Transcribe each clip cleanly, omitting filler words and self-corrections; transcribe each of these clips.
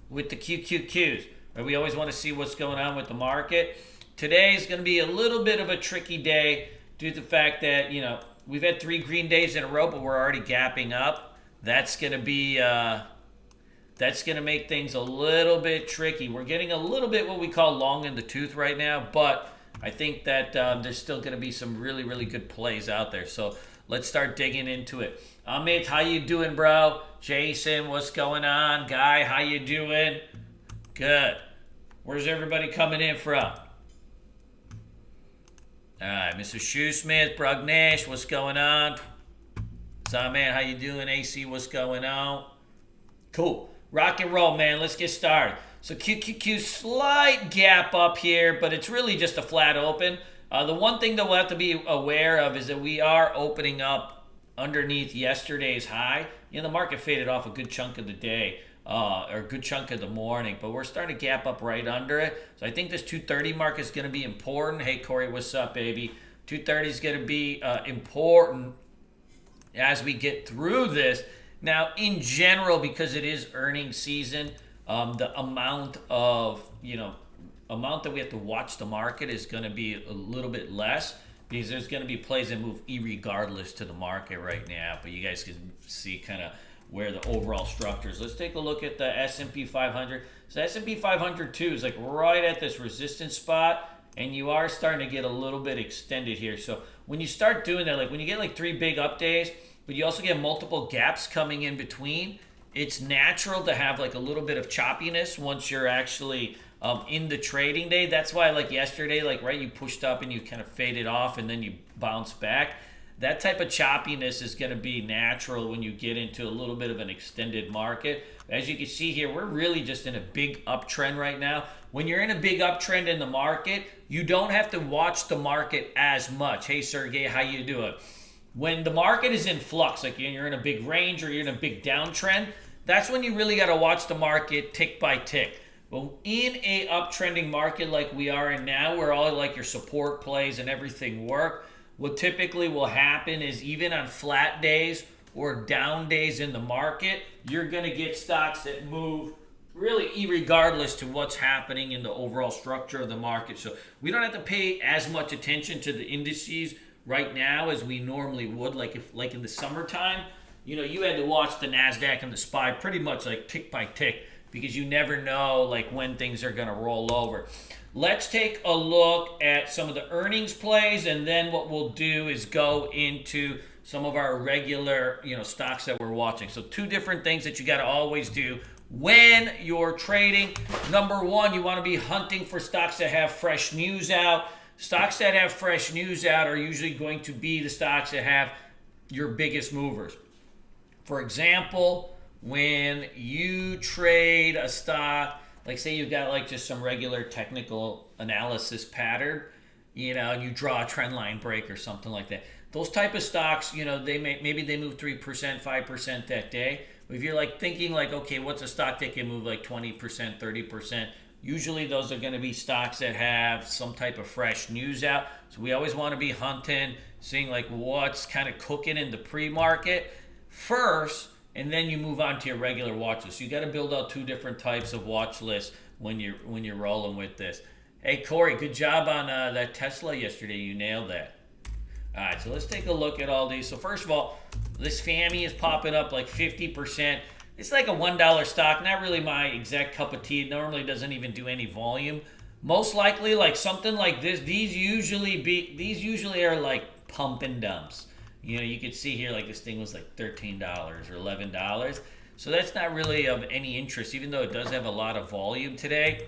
with the QQQs. Right? We always want to see what's going on with the market. Today is going to be a little bit of a tricky day due to the fact that, we've had 3 green days in a row, but we're already gapping up. That's going to be that's going to make things a little bit tricky. We're getting a little bit what we call long in the tooth right now, but I think that there's still going to be some really, really good plays out there. So let's start digging into it. Amit, how you doing, bro? Jason, what's going on? Guy, how you doing? Good. Where's everybody coming in from? All right, Mr. Shoesmith, Brugnesh, what's going on? Zaman, how you doing? AC, what's going on? Cool. Rock and roll, man. Let's get started. So QQQ, slight gap up here, but it's really just a flat open. The one thing that we'll have to be aware of is that we are opening up underneath yesterday's high. The market faded off a good chunk of the day, or a good chunk of the morning, but we're starting to gap up right under it. So I think this 230 mark is going to be important. Hey, Corey, what's up, baby? 230 is going to be important as we get through this. Now, in general, because it is earnings season, the amount that we have to watch the market is going to be a little bit less because there's going to be plays that move irregardless to the market right now. But you guys can see kind of where the overall structure is. Let's take a look at the S&P 500. So S&P 500 too is like right at this resistance spot, and you are starting to get a little bit extended here. So when you start doing that, like when you get like 3 big up days, but you also get multiple gaps coming in between, it's natural to have like a little bit of choppiness once you're actually in the trading day. That's why like yesterday, you pushed up and you kind of faded off and then you bounce back. That type of choppiness is going to be natural when you get into a little bit of an extended market. As you can see here, we're really just in a big uptrend right now. When you're in a big uptrend in the market, you don't have to watch the market as much. Hey, Sergey, how you doing? When the market is in flux, like you're in a big range or you're in a big downtrend, that's when you really got to watch the market tick by tick. But in a uptrending market like we are in now, where all like your support plays and everything work, what typically will happen is even on flat days or down days in the market, you're going to get stocks that move really irregardless to what's happening in the overall structure of the market. So we don't have to pay as much attention to the indices right now as we normally would. Like in the summertime, you had to watch the NASDAQ and the SPY pretty much like tick by tick because you never know like when things are going to roll over. Let's take a look at some of the earnings plays, and then what we'll do is go into some of our regular stocks that we're watching. So 2 different things that you got to always do when you're trading. Number 1, you want to be hunting for stocks that have fresh news out. Stocks that have fresh news out are usually going to be the stocks that have your biggest movers. For example, when you trade a stock, like say you've got like just some regular technical analysis pattern, and you draw a trend line break or something like that. Those type of stocks, maybe they move 3%, 5% that day. But if you're like thinking like, okay, what's a stock that can move like 20%, 30%? Usually those are going to be stocks that have some type of fresh news out. So we always want to be hunting, seeing like what's kind of cooking in the pre-market first, and then you move on to your regular watch list. You got to build out 2 different types of watch lists when you're rolling with this. Hey, Corey, good job on that Tesla yesterday. You nailed that. All right, so let's take a look at all these. So first of all, this FAMI is popping up like 50%. It's like a $1 stock, not really my exact cup of tea. It normally doesn't even do any volume. Most likely, like something like this, these usually are like pump and dumps. You could see here like this thing was like $13 or $11. So that's not really of any interest, even though it does have a lot of volume today.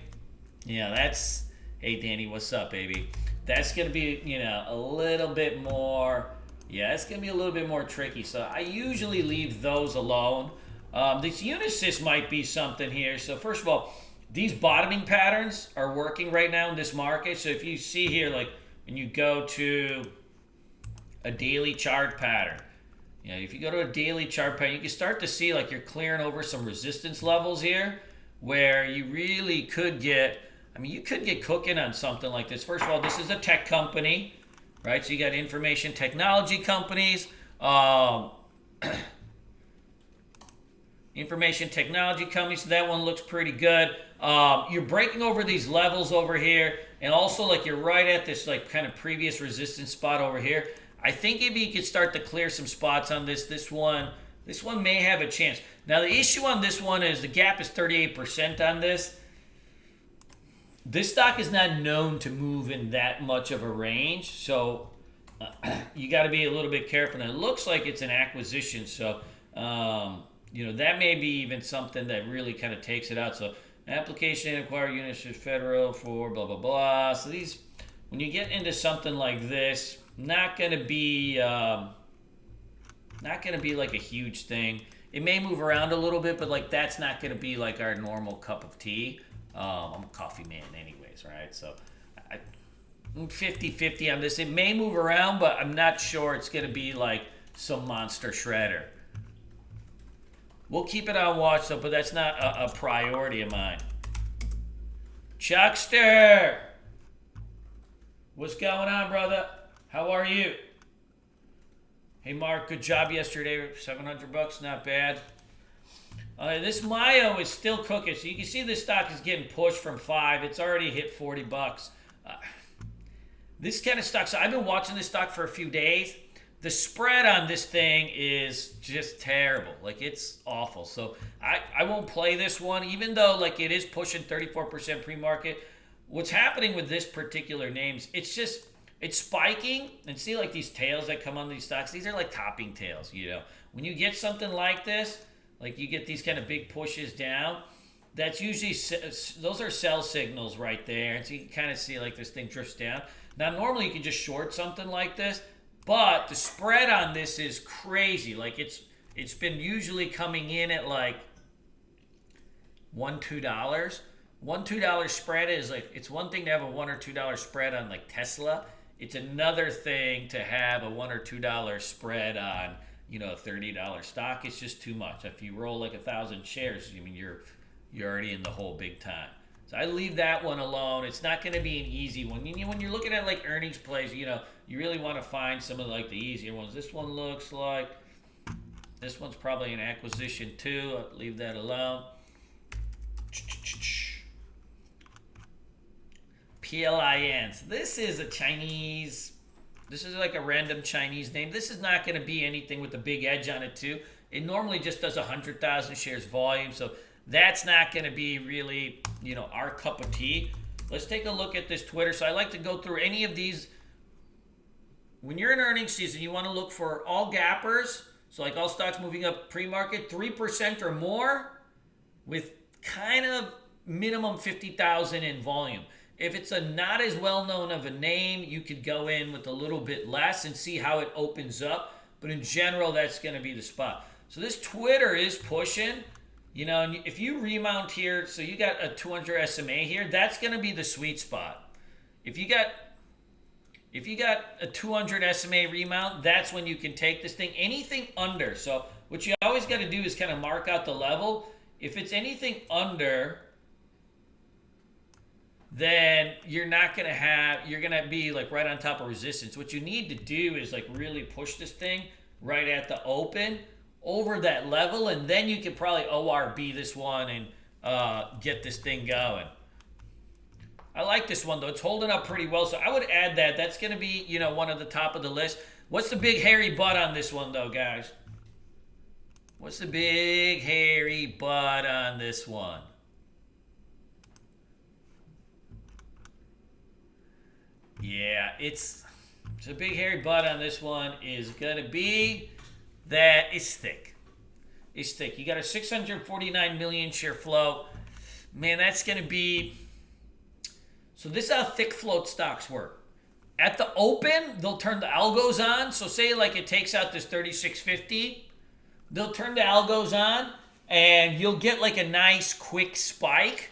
Hey Danny, what's up, baby? That's gonna be, a little bit more. Yeah, it's gonna be a little bit more tricky. So I usually leave those alone. This Unisys might be something here. So first of all, these bottoming patterns are working right now in this market. So if you see here, like when you go to a daily chart pattern, if you go to a daily chart pattern, you can start to see like you're clearing over some resistance levels here where you really could get, you could get cooking on something like this. First of all, this is a tech company, right? So you got information technology companies. information technology company, so that one looks pretty good. You're breaking over these levels over here, and also like you're right at this like kind of previous resistance spot over here. I think if you could start to clear some spots on this one may have a chance. Now the issue on this one is the gap is 38% on this. This stock is not known to move in that much of a range, so you got to be a little bit careful. And it looks like it's an acquisition, so that may be even something that really kind of takes it out. So application acquire units with federal for blah blah blah. So these, when you get into something like this, not gonna be like a huge thing. It may move around a little bit, but like that's not gonna be like our normal cup of tea. I'm a coffee man anyways, right? So I'm 50-50 on this. It may move around, but I'm not sure it's gonna be like some monster shredder. We'll keep it on watch though, but that's not a priority of mine. Chuckster! What's going on, brother? How are you? Hey, Mark, good job yesterday. $700, not bad. This Mayo is still cooking. So you can see this stock is getting pushed from 5. It's already hit $40. This kind of stock, so I've been watching this stock for a few days. The spread on this thing is just terrible. Like, it's awful. So I won't play this one, even though like it is pushing 34% pre-market. What's happening with this particular names, it's spiking. And see like these tails that come on these stocks, these are like topping tails, When you get something like this, like you get these kind of big pushes down, that's usually, those are sell signals right there. And so you can kind of see like this thing drifts down. Now normally you can just short something like this, but the spread on this is crazy. Like it's been usually coming in at like $1-2. $1-2 spread is like, it's one thing to have a $1 or $2 spread on like Tesla. It's another thing to have a $1 or $2 spread on, a $30 stock. It's just too much. If you roll like 1,000 shares, you're already in the hole big time. So I leave that one alone. It's not going to be an easy one. When you're looking at like earnings plays, you really want to find some of like the easier ones. This one looks like, this one's probably an acquisition too. I'll leave that alone. PLIN. So this is this is like a random Chinese name. This is not going to be anything with a big edge on it too. It normally just does 100,000 shares volume. So that's not going to be really, our cup of tea. Let's take a look at this Twitter. So I like to go through any of these. When you're in earnings season, you want to look for all gappers. So like all stocks moving up pre-market, 3% or more with kind of minimum 50,000 in volume. If it's a not as well-known of a name, you could go in with a little bit less and see how it opens up. But in general, that's going to be the spot. So this Twitter is pushing. And if you remount here, so you got a 200 SMA here, that's going to be the sweet spot. If you got a 200 SMA remount, that's when you can take this thing. Anything under, so what you always got to do is kind of mark out the level. If it's anything under, then you're going to be like right on top of resistance. What you need to do is like really push this thing right at the open over that level, and then you could probably ORB this one and get this thing going. I like this one though. It's holding up pretty well, so I would add that. That's going to be, one of the top of the list. What's the big hairy butt on this one though, guys? What's the big hairy butt on this one? Yeah, it's a big hairy butt on this one is going to be that it's thick. It's thick. You got a 649 million share float. Man, that's going to be... So this is how thick float stocks work. At the open, they'll turn the algos on. So say like it takes out this 3650. They'll turn the algos on and you'll get like a nice quick spike.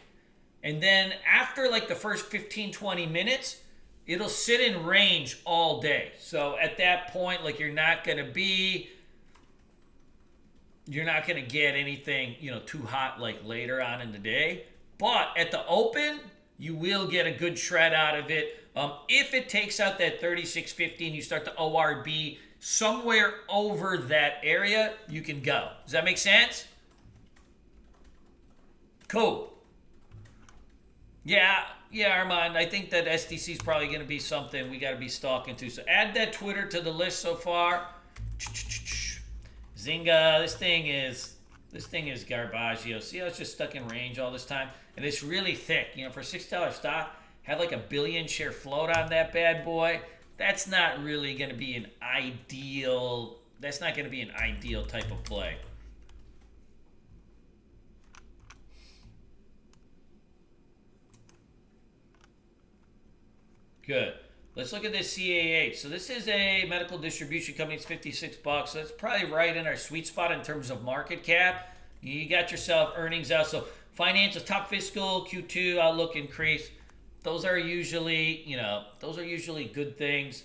And then after like the first 15, 20 minutes, it'll sit in range all day. So at that point, like you're not going to get anything, too hot like later on in the day. But at the open, you will get a good shred out of it. If it takes out that 3650 and you start to ORB somewhere over that area, you can go. Does that make sense? Cool. Yeah, yeah, Armand. I think that SDC is probably going to be something we got to be stalking to. So add that Twitter to the list so far. Zynga. This thing is garbaggio. See how it's just stuck in range all this time, and it's really thick. You know, for $6 stock, have like a billion share float on that bad boy. That's not really going to be an ideal. That's not going to be an ideal type of play. Good. Let's look at this CAH. So this is a medical distribution company. It's $56. So that's probably right in our sweet spot in terms of market cap. You got yourself earnings out. So financials, top fiscal, Q2 outlook increase. Those are usually, good things.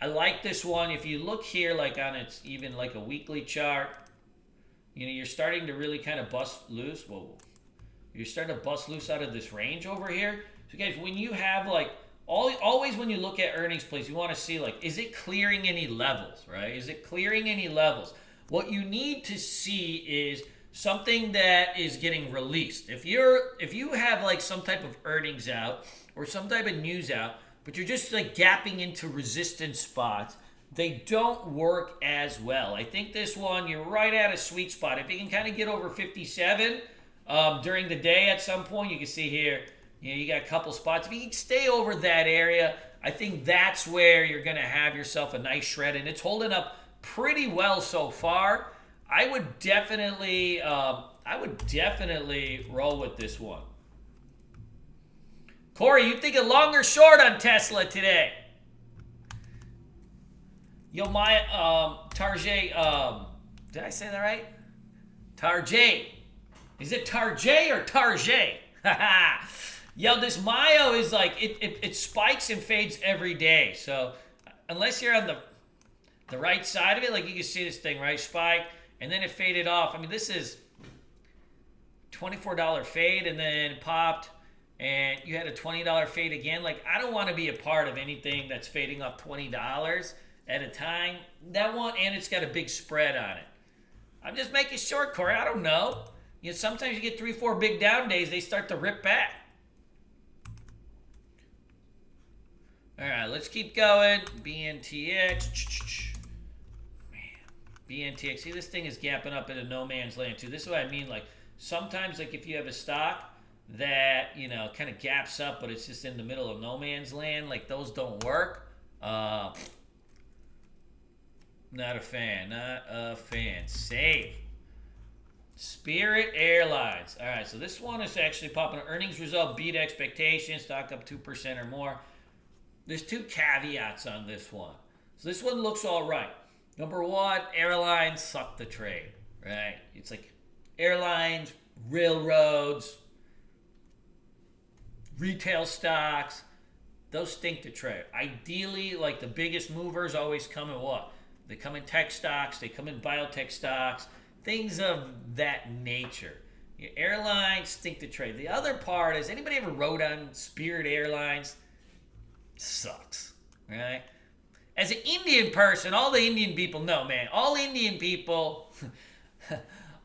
I like this one. If you look here, like on its even like a weekly chart, you're starting to really kind of bust loose. Whoa. You're starting to bust loose out of this range over here. So guys, when you have like, always when you look at earnings plays, you want to see like, is it clearing any levels, right? Is it clearing any levels? What you need to see is something that is getting released. If you have like some type of earnings out or some type of news out, but you're just like gapping into resistance spots, they don't work as well. I think this one, you're right at a sweet spot. If you can kind of get over 57 during the day at some point, you can see here, you got a couple spots. If you can stay over that area, I think that's where you're going to have yourself a nice shred, and it's holding up pretty well so far. I would definitely roll with this one. Corey, you think a long or short on Tesla today? Yo, my Tarjay, did I say that right? Tarjay. Is it Tarjay or Tarjay? Haha. Yo, this Mayo is like, it spikes and fades every day. So unless you're on the right side of it, like you can see this thing, right? Spike, and then it faded off. I mean, this is $24 fade, and then it popped, and you had a $20 fade again. Like, I don't want to be a part of anything that's fading off $20 at a time. That one, and it's got a big spread on it. I'm just making short, Corey. I don't know. Sometimes you get 3-4 big down days, they start to rip back. All right, let's keep going. BNTX. Man, BNTX. See, this thing is gapping up into no man's land, too. This is what I mean. Like, sometimes, like, if you have a stock that, kind of gaps up, but it's just in the middle of no man's land, like, those don't work. Not a fan. Not a fan. Save. Spirit Airlines. All right, so this one is actually popping. Earnings result beat expectations. Stock up 2% or more. There's two caveats on this one. So this one looks all right. Number one, airlines suck the trade, right? It's like airlines, railroads, retail stocks, those stink to trade. Ideally, like the biggest movers always come in what? They come in tech stocks, they come in biotech stocks, things of that nature. Your airlines stink to trade. The other part is, anybody ever rode on Spirit Airlines? Sucks, right? As an Indian person, all the Indian people know, man. All Indian people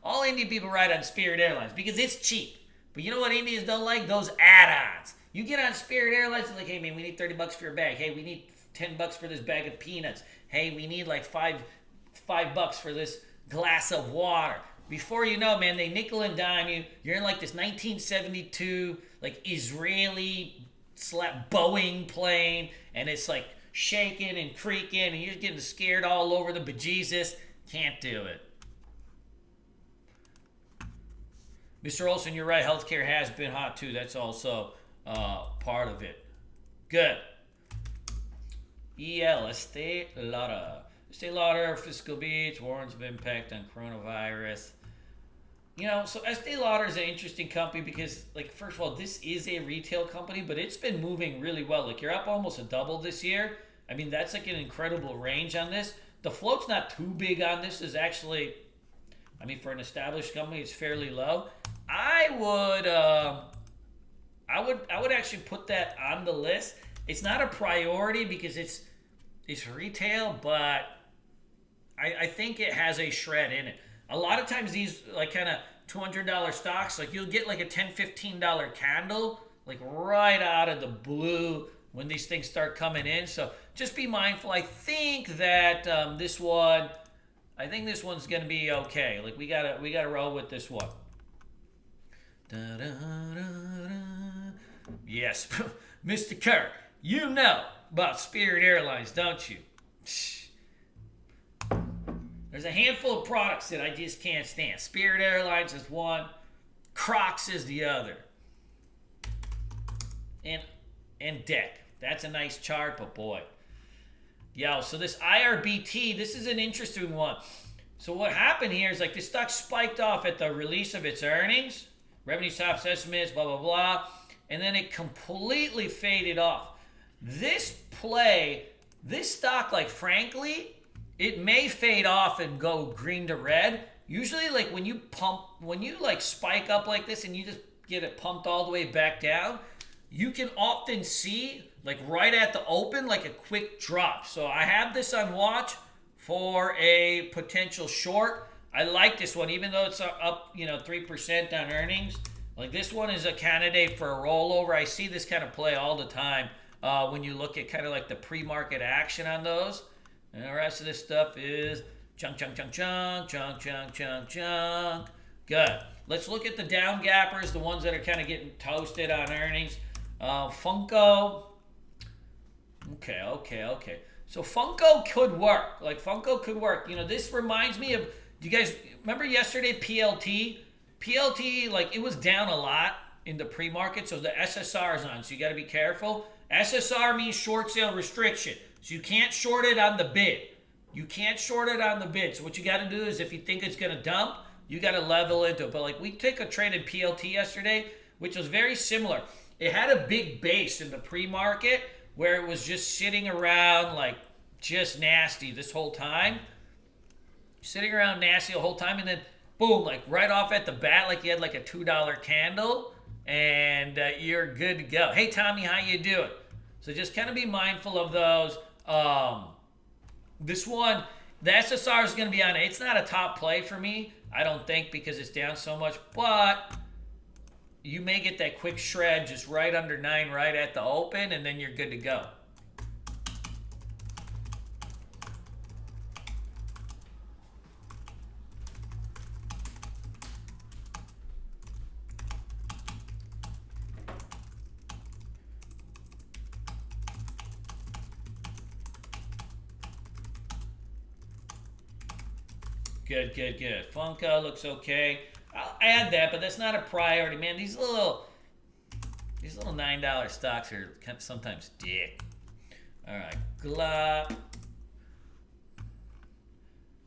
ride on Spirit Airlines because it's cheap. But you know what Indians don't like? Those add-ons. You get on Spirit Airlines and like, hey man, we need $30 for your bag. Hey, we need $10 for this bag of peanuts. Hey, we need like five bucks for this glass of water. Before you know, man, they nickel and dime you. You're in like this 1972 like Israeli Boeing plane, and it's like shaking and creaking, and you're getting scared all over the bejesus. Can't do it. Mr. Olson, you're right. Healthcare has been hot too. That's also part of it. Good. Estee Lauder. Estee Lauder, fiscal beats, warrants of impact on coronavirus. So Estee Lauder is an interesting company because, like, first of all, this is a retail company, but it's been moving really well. Like, you're up almost a double this year. I mean, that's like an incredible range on this. The float's not too big on this. Is actually, I mean, for an established company, it's fairly low. I would actually put that on the list. It's not a priority because it's retail, but I think it has a shred in it. A lot of times these like kind of $200 stocks, like you'll get like a $10, $15 candle, like right out of the blue when these things start coming in. So just be mindful. I think that this one's going to be okay. Like we gotta roll with this one. Yes, Mr. Kerr, you know about Spirit Airlines, don't you? There's a handful of products that I just can't stand. Spirit Airlines is one, Crocs is the other, and Deck. That's a nice chart, but boy. Yo, so this IRBT, this is an interesting one. So what happened here is like the stock spiked off at the release of its earnings, revenue tops estimates, blah, blah, blah, and then it completely faded off. This stock, like frankly, it may fade off and go green to red. Usually like when you like spike up like this and you just get it pumped all the way back down, you can often see like right at the open, like a quick drop. So I have this on watch for a potential short. I like this one, even though it's up, 3% on earnings. Like this one is a candidate for a rollover. I see this kind of play all the time when you look at kind of like the pre-market action on those. And the rest of this stuff is chunk, chunk, chunk, chunk, chunk, chunk, chunk, chunk. Good. Let's look at the down gappers, the ones that are kind of getting toasted on earnings. Funko. Okay. So Funko could work. Like Funko could work. This reminds me of, do you guys remember yesterday PLT? PLT, like it was down a lot in the pre-market, so the SSR is on, so you got to be careful. SSR means short sale restriction. So you can't short it on the bid. So what you got to do is if you think it's going to dump, you got to level into it. But like we took a trade in PLT yesterday, which was very similar. It had a big base in the pre-market where it was just sitting around like just nasty this whole time. Sitting around nasty the whole time, and then boom, like right off at the bat, like you had like a $2 candle, and you're good to go. Hey Tommy, how you doing? So just kind of be mindful of those. This one, the SSR is going to be on it. It's not a top play for me, I don't think, because it's down so much, but you may get that quick shred just right under 9 right at the open, and then you're good to go. Good. Funko looks okay. I'll add that, but that's not a priority, man. These little $9 stocks are kind of sometimes dick. All right, Glop.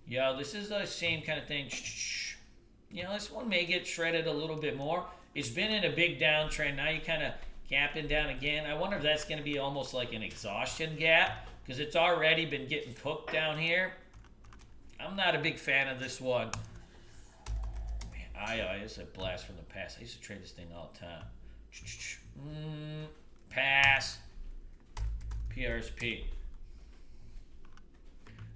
Yo, this is the same kind of thing. This one may get shredded a little bit more. It's been in a big downtrend. Now you kind of gapping down again. I wonder if that's going to be almost like an exhaustion gap because it's already been getting cooked down here. I'm not a big fan of this one. Man, is a blast from the past. I used to trade this thing all the time. Pass. PRSP.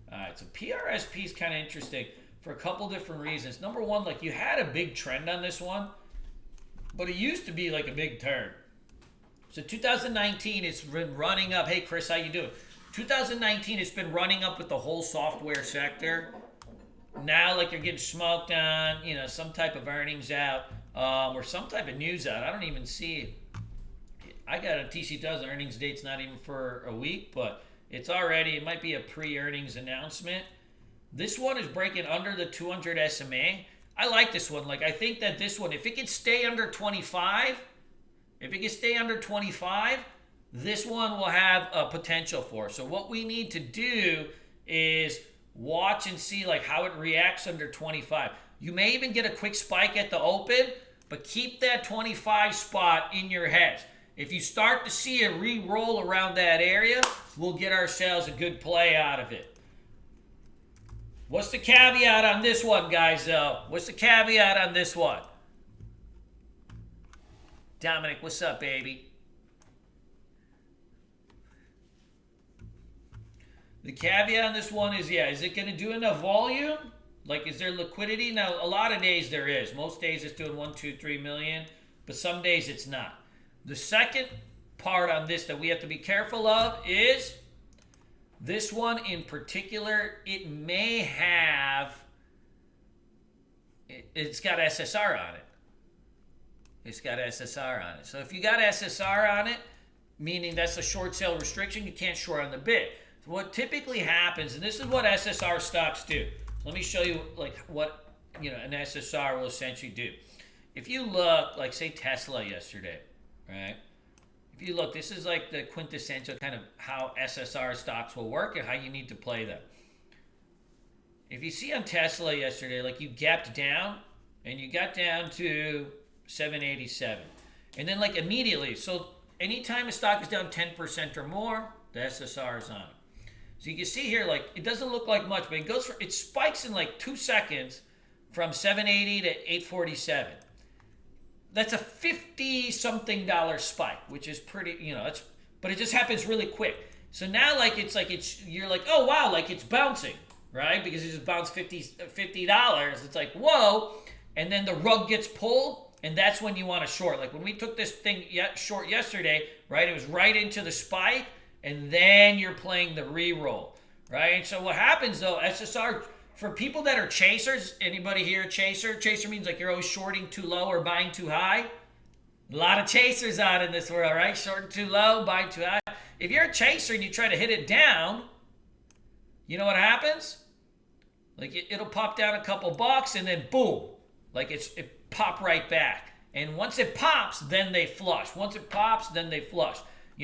All right, so PRSP is kind of interesting for a couple different reasons. Number one, like you had a big trend on this one, but it used to be like a big turn. So 2019, it's been running up. Hey, Chris, how you doing? 2019, it's been running up with the whole software sector. Now, like you're getting smoked on, some type of earnings out, or some type of news out. I don't even see it. I got a TC1000 earnings date's not even for a week, but it might be a pre-earnings announcement. This one is breaking under the 200 SMA. I like this one. Like I think that this one, if it can stay under 25, this one will have a potential for. So what we need to do is watch and see like how it reacts under 25. You may even get a quick spike at the open, but keep that 25 spot in your head. If you start to see a re-roll around that area, we'll get ourselves a good play out of it. What's the caveat on this one, guys, though? What's the caveat on this one? Dominic, what's up, baby? The caveat on this one is, is it going to do enough volume? Like, is there liquidity? Now, a lot of days there is. Most days it's doing 1, 2, 3 million, but some days it's not. The second part on this that we have to be careful of is this one in particular. It may have, it's got SSR on it. It's got SSR on it. So if you got SSR on it, meaning that's a short sale restriction, you can't short on the bid. So what typically happens, and this is what SSR stocks do. So let me show you like what an SSR will essentially do. If you look, like say Tesla yesterday, right? If you look, this is like the quintessential kind of how SSR stocks will work and how you need to play them. If you see on Tesla yesterday, like you gapped down and you got down to 787. And then like immediately, so anytime a stock is down 10% or more, the SSR is on it. So you can see here, like it doesn't look like much, but it spikes in like 2 seconds from 780 to 847. That's a $50-something spike, which is pretty, but it just happens really quick. So now you're like, oh wow, like it's bouncing, right? Because it just bounced $50. It's like, whoa. And then the rug gets pulled. And that's when you want to short. Like when we took this thing short yesterday, right? It was right into the spike, and then you're playing the re-roll, right? And so what happens though, SSR, for people that are chasers, anybody here a chaser? Chaser means like you're always shorting too low or buying too high. A lot of chasers out in this world, right? Shorting too low, buying too high. If you're a chaser and you try to hit it down, you know what happens? Like it'll pop down a couple bucks and then boom, like it pop right back. And once it pops, then they flush. Once it pops, then they flush.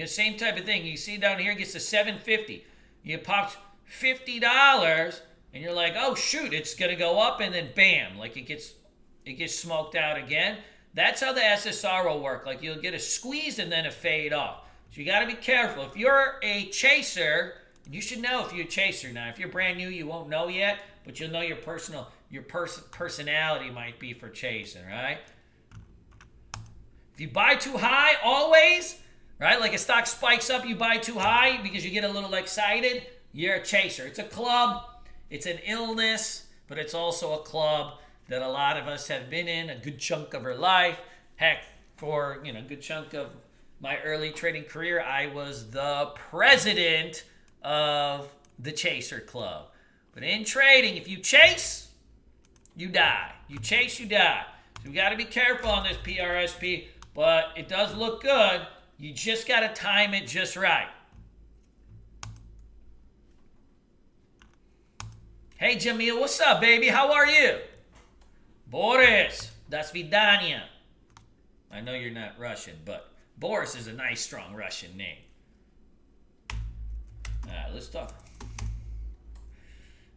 Same type of thing. You see down here, it gets to 750. You popped $50, and you're like, oh shoot, it's gonna go up, and then bam, like it gets smoked out again. That's how the SSR will work. Like you'll get a squeeze and then a fade off. So you gotta be careful. If you're a chaser, you should know if you're a chaser now. If you're brand new, you won't know yet, but you'll know your personality might be for chasing, right? If you buy too high, always, right? Like a stock spikes up, you buy too high because you get a little excited, you're a chaser. It's a club, it's an illness, but it's also a club that a lot of us have been in a good chunk of our life. Heck, for a good chunk of my early trading career, I was the president of the Chaser Club. But in trading, if you chase, you die. You chase, you die. So we got to be careful on this PRSP, but it does look good. You just got to time it just right. Hey, Jamil, what's up, baby? How are you? Boris, das vidania. I know you're not Russian, but Boris is a nice, strong Russian name. All right, let's talk.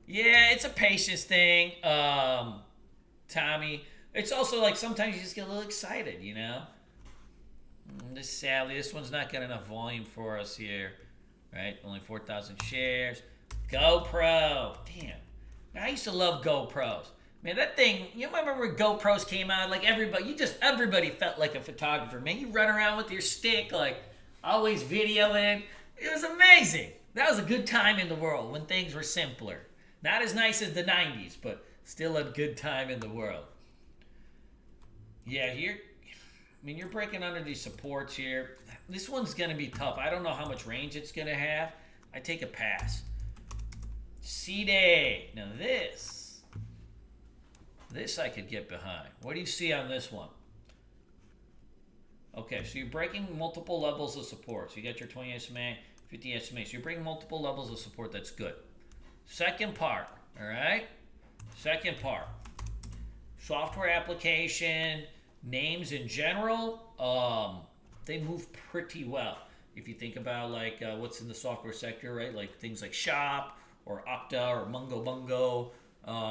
Yeah, it's a patience thing, Tommy. It's also like sometimes you just get a little excited, This one's not got enough volume for us here, right? Only 4,000 shares. GoPro, damn. Man, I used to love GoPros. Man, that thing, you remember when GoPros came out? Like everybody felt like a photographer. Man, you run around with your stick, like always videoing. It was amazing. That was a good time in the world when things were simpler. Not as nice as the 90s, but still a good time in the world. Yeah, you're breaking under these supports here. This one's going to be tough. I don't know how much range it's going to have. I take a pass. C-Day. Now this I could get behind. What do you see on this one? Okay, so you're breaking multiple levels of support. So you got your 20 SMA, 50 SMA. So you're breaking multiple levels of support. That's good. Second part, all right? Second part. Software application, names in general, they move pretty well. If you think about what's in the software sector, right? Like things like Shop or Okta or Mungo Bungo,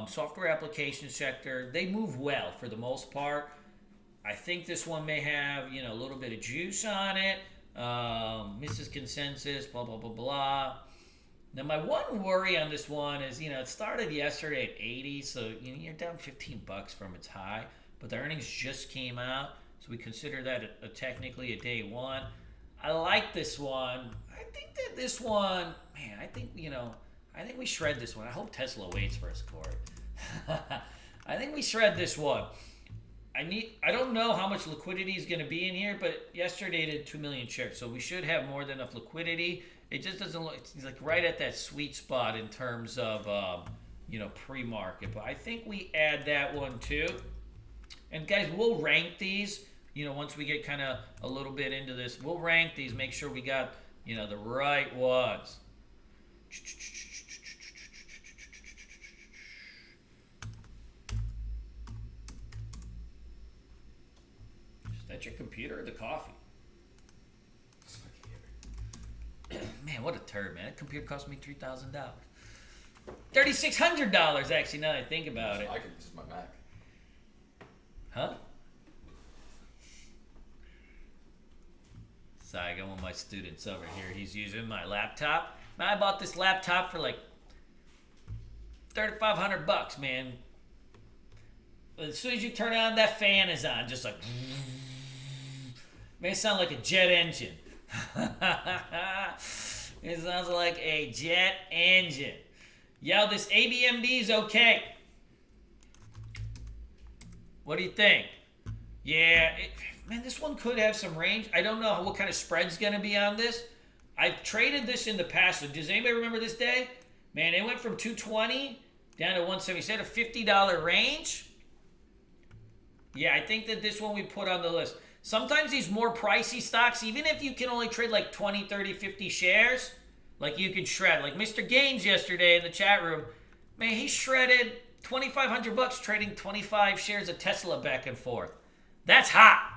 software application sector, they move well for the most part. I think this one may have, a little bit of juice on it. Mrs. Consensus, blah, blah, blah, blah. Now, my one worry on this one is, it started yesterday at 80, so you're down $15 from its high, but the earnings just came out, so we consider that technically a day one. I like this one. I think that this one, man, I think we shred this one. I hope Tesla waits for us, Corey. I think we shred this one. I don't know how much liquidity is going to be in here, but yesterday it did 2 million shares, so we should have more than enough liquidity. It just doesn't look, it's like right at that sweet spot in terms of pre-market. But I think we add that one too. And guys, we'll rank these. Once we get kind of a little bit into this, we'll rank these. Make sure we got the right ones. Is that your computer or the coffee? Man, what a turd, man. That computer cost me $3,000. $3,600, actually, now that I think about it. I can use my Mac. Huh? Sorry, I got one of my students over here. He's using my laptop. Man, I bought this laptop for like $3,500, man. As soon as you turn on, that fan is on, just like, man, it sounds like a jet engine. It sounds like a jet engine. Yo, this ABMB is okay. What do you think? Yeah, man, this one could have some range. I don't know what kind of spread's going to be on this. I've traded this in the past. So does anybody remember this day? Man, it went from 220 down to 170. Is that a $50 range? Yeah, I think that this one we put on the list. Sometimes these more pricey stocks, even if you can only trade like 20, 30, 50 shares, like you can shred. Like Mr. Gaines yesterday in the chat room, man, he shredded $2,500 trading 25 shares of Tesla back and forth. That's hot.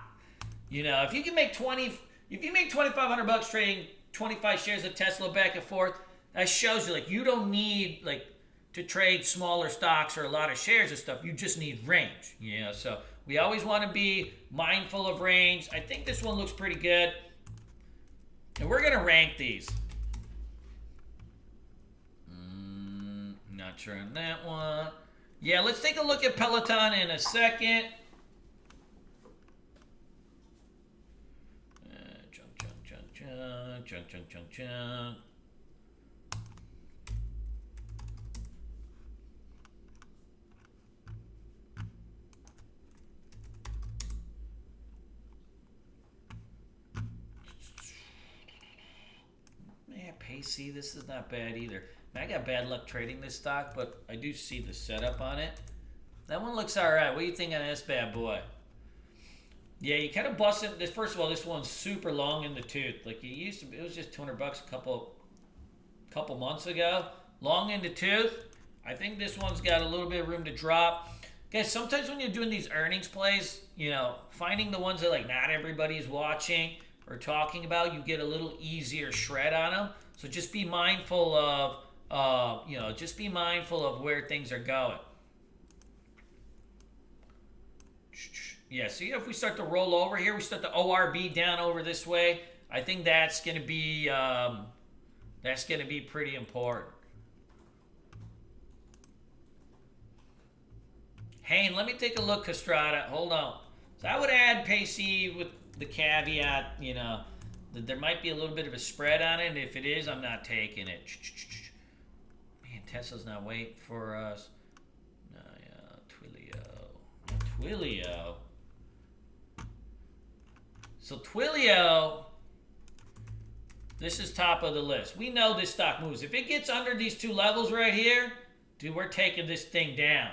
If you can make $2,500 trading 25 shares of Tesla back and forth, that shows you like you don't need like to trade smaller stocks or a lot of shares of stuff. You just need range. So we always want to be mindful of range. I think this one looks pretty good. And we're going to rank these. Not sure on that one. Yeah, let's take a look at Peloton in a second. Chunk. Man, Pacey, this is not bad either. I got bad luck trading this stock, but I do see the setup on it. That one looks all right. What do you think on this bad boy? Yeah, you kind of busted this. First of all, this one's super long in the tooth. Like it used to be, it was just $200 a couple months ago. Long in the tooth. I think this one's got a little bit of room to drop. Guys, sometimes when you're doing these earnings plays, finding the ones that like not everybody's watching or talking about, you get a little easier shred on them. So just be mindful of where things are going. Yeah, so if we start to roll over here, we start the ORB down over this way. I think that's going to be pretty important. Hey, let me take a look, Castrata. Hold on. So I would add Pacey with the caveat, that there might be a little bit of a spread on it. And if it is, I'm not taking it. Man, Tesla's not waiting for us. No, yeah, Twilio. So Twilio, this is top of the list. We know this stock moves. If it gets under these two levels right here, dude, we're taking this thing down.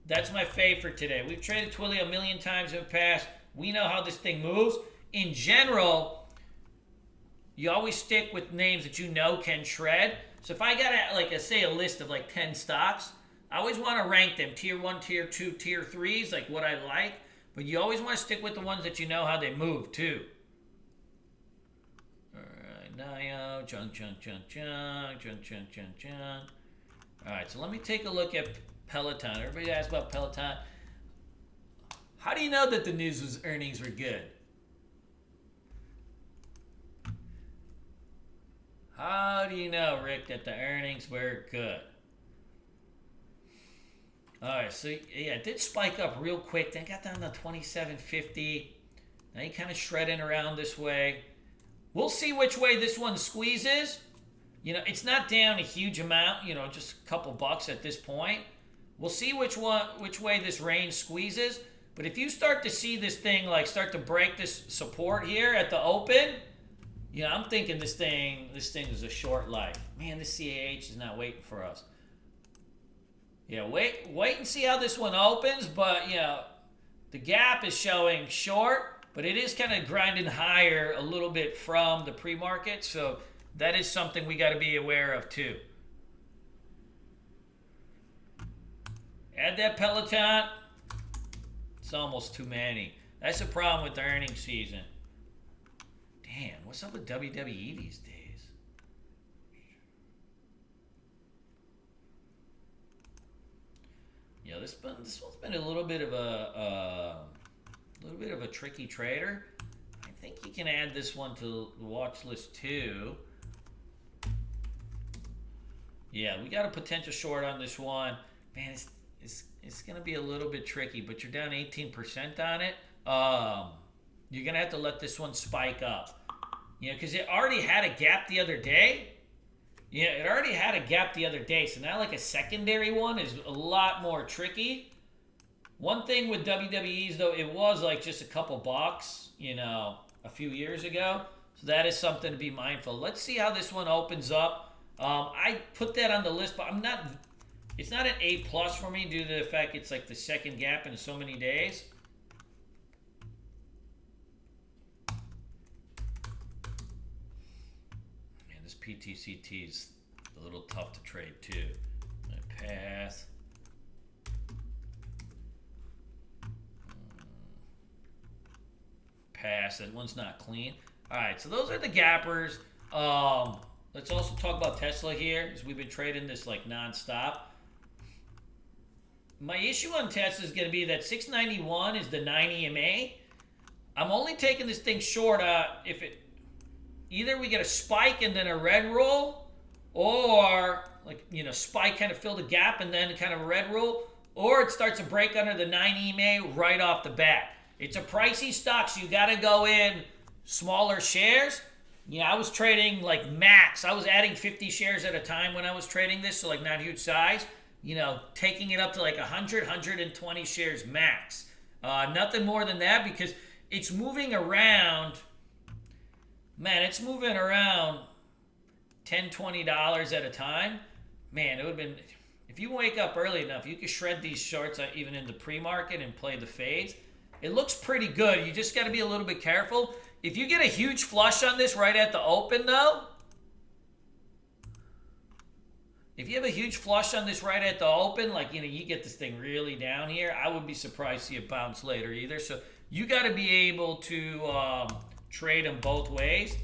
That's my favorite today. We've traded Twilio a million times in the past. We know how this thing moves. In general, you always stick with names that you know can shred. So if I got a list of like 10 stocks, I always want to rank them tier 1, tier 2, tier 3s, like what I like. But you always want to stick with the ones that you know how they move too. All right, Nio, chunk. All right, so let me take a look at Peloton. Everybody asks about Peloton. How do you know that the earnings were good? How do you know, Rick, that the earnings were good? All right, so yeah, it did spike up real quick. Then got down to 27.50. Now you kind of shredding around this way. We'll see which way this one squeezes. It's not down a huge amount, just a couple bucks at this point. We'll see which way this range squeezes. But if you start to see this thing like start to break this support here at the open, I'm thinking this thing is a short life. Man, this CAH is not waiting for us. Yeah, wait and see how this one opens. But the gap is showing short, but it is kind of grinding higher a little bit from the pre-market. So that is something we got to be aware of too. Add that Peloton. It's almost too many. That's the problem with the earnings season. Damn, what's up with WWE these days? This one's been a little bit of a tricky trader. I think you can add this one to the watch list too. Yeah, we got a potential short on this one. Man, it's going to be a little bit tricky, but you're down 18% on it. You're going to have to let this one spike up. Because it already had a gap the other day. It already had a gap the other day. So now like a secondary one is a lot more tricky. One thing with WWEs, though, it was like just a couple bucks, a few years ago. So that is something to be mindful. Let's see how this one opens up. I put that on the list, but it's not an A+ for me due to the fact it's like the second gap in so many days. Man, this PTCT is a little tough to trade too. Pass. Pass. That one's not clean. All right, so those are the gappers. Let's also talk about Tesla here, as we've been trading this like nonstop. My issue on Tesla is going to be that 691 is the 9 EMA. I'm only taking this thing short if it either we get a spike and then a red roll, or spike kind of fill the gap and then kind of a red roll, or it starts to break under the 9 EMA right off the bat. It's a pricey stock, so you got to go in smaller shares. I was trading like max. I was adding 50 shares at a time when I was trading this, so like not huge size. Taking it up to like 100, 120 shares max. Nothing more than that because it's moving around. Man, it's moving around $10, $20 at a time. Man, it would have been, if you wake up early enough, you could shred these shorts even in the pre-market and play the fades. It looks pretty good. You just got to be a little bit careful. If you get a huge flush on this right at the open, though, if you have a huge flush on this right at the open, like, you get this thing really down here, I would be surprised to see it bounce later either. So you got to be able to trade them both ways.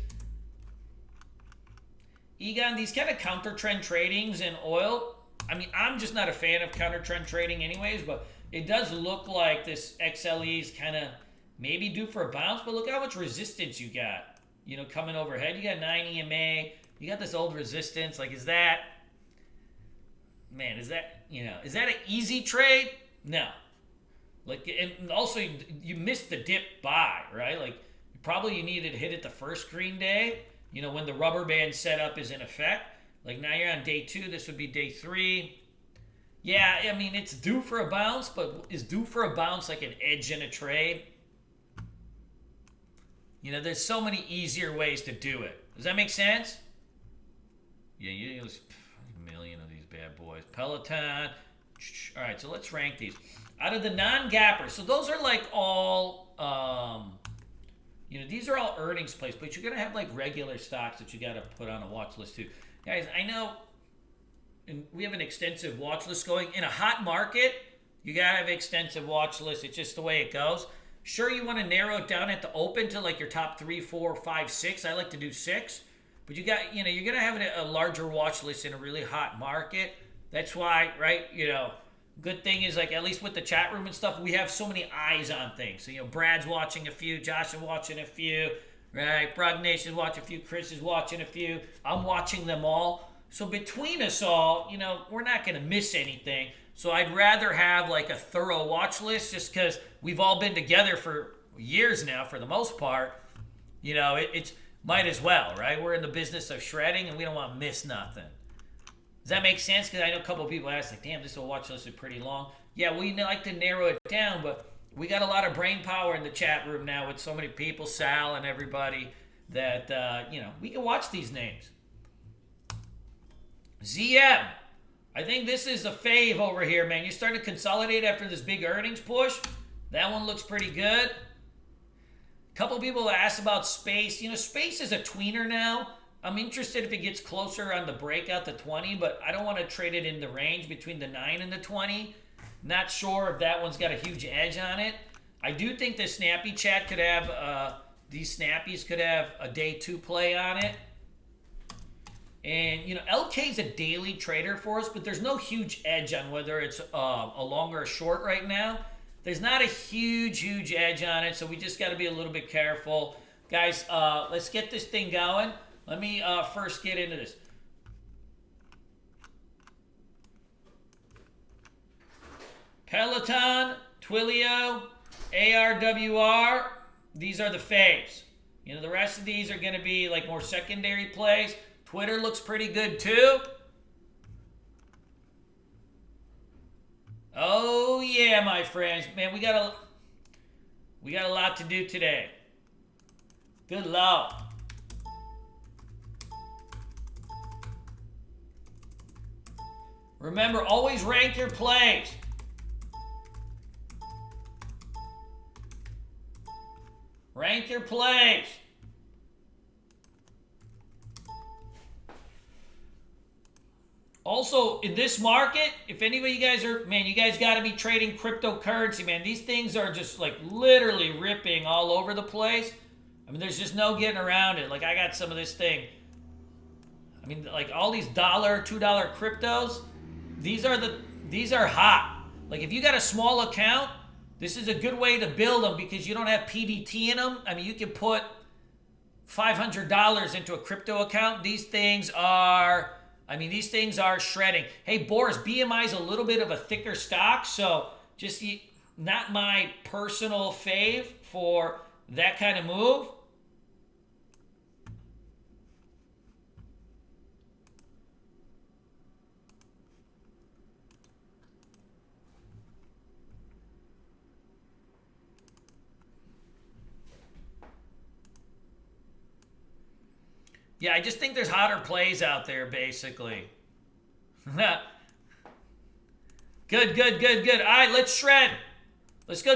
Egon, these kind of counter trend tradings in oil, I'm just not a fan of counter trend trading anyways, but it does look like this XLE is kind of maybe due for a bounce, but look how much resistance you got, coming overhead. You got 9 EMA, you got this old resistance. Like, is that an easy trade? No. Like, and also you missed the dip buy, right? Like, probably you needed to hit it the first green day, when the rubber band setup is in effect. Like, now you're on day 2, this would be day 3. Yeah, it's due for a bounce, but is due for a bounce like an edge in a trade? There's so many easier ways to do it. Does that make sense? Yeah, you use a million of these bad boys. Peloton. All right, so let's rank these. Out of the non-gappers, so those are like all, these are all earnings plays, but you're going to have like regular stocks that you got to put on a watch list too. Guys, I know and we have an extensive watch list going. In a hot market, you got to have an extensive watch list. It's just the way it goes. Sure, you want to narrow it down at the open to like your top 3, 4, 5, 6. I like to do 6. But you got, you're going to have a larger watch list in a really hot market. That's why, right, good thing is like at least with the chat room and stuff, we have so many eyes on things. So, Brad's watching a few, Josh is watching a few, right? Brog Nation's watching a few, Chris is watching a few. I'm watching them all. So between us all, we're not going to miss anything. So I'd rather have like a thorough watch list just because we've all been together for years now for the most part. It's might as well, right? We're in the business of shredding and we don't want to miss nothing. Does that make sense? Because I know a couple of people ask, like, damn, this will watch list is pretty long. Yeah, we like to narrow it down, but we got a lot of brain power in the chat room now with so many people, Sal and everybody, that, we can watch these names. ZM. I think this is a fave over here, man. You're starting to consolidate after this big earnings push. That one looks pretty good. A couple people asked about Space. Space is a tweener now. I'm interested if it gets closer on the breakout to 20, but I don't want to trade it in the range between the 9 and the 20. Not sure if that one's got a huge edge on it. I do think the Snappy chat could have, these Snappies could have a day 2 play on it. And, LK is a daily trader for us, but there's no huge edge on whether it's a long or a short right now. There's not a huge edge on it, so we just got to be a little bit careful. Guys, let's get this thing going. Let me first get into this. Peloton, Twilio, ARWR, these are the faves. The rest of these are going to be like more secondary plays. Twitter looks pretty good too. Oh yeah, my friends. Man, we got a lot to do today. Good luck. Remember, always rank your plays. Rank your plays. Also, in this market, if any of you guys you guys got to be trading cryptocurrency, man. These things are just like literally ripping all over the place. I mean, there's just no getting around it. Like, I got some of this thing. I mean, like all these $1, $2 cryptos, these are hot. Like, if you got a small account, this is a good way to build them because you don't have PDT in them. I mean, you can put $500 into a crypto account. These things are shredding. Hey, Boris, BMI is a little bit of a thicker stock, so just not my personal fave for that kind of move. Yeah, I just think there's hotter plays out there, basically. Good. All right, let's shred. Let's go.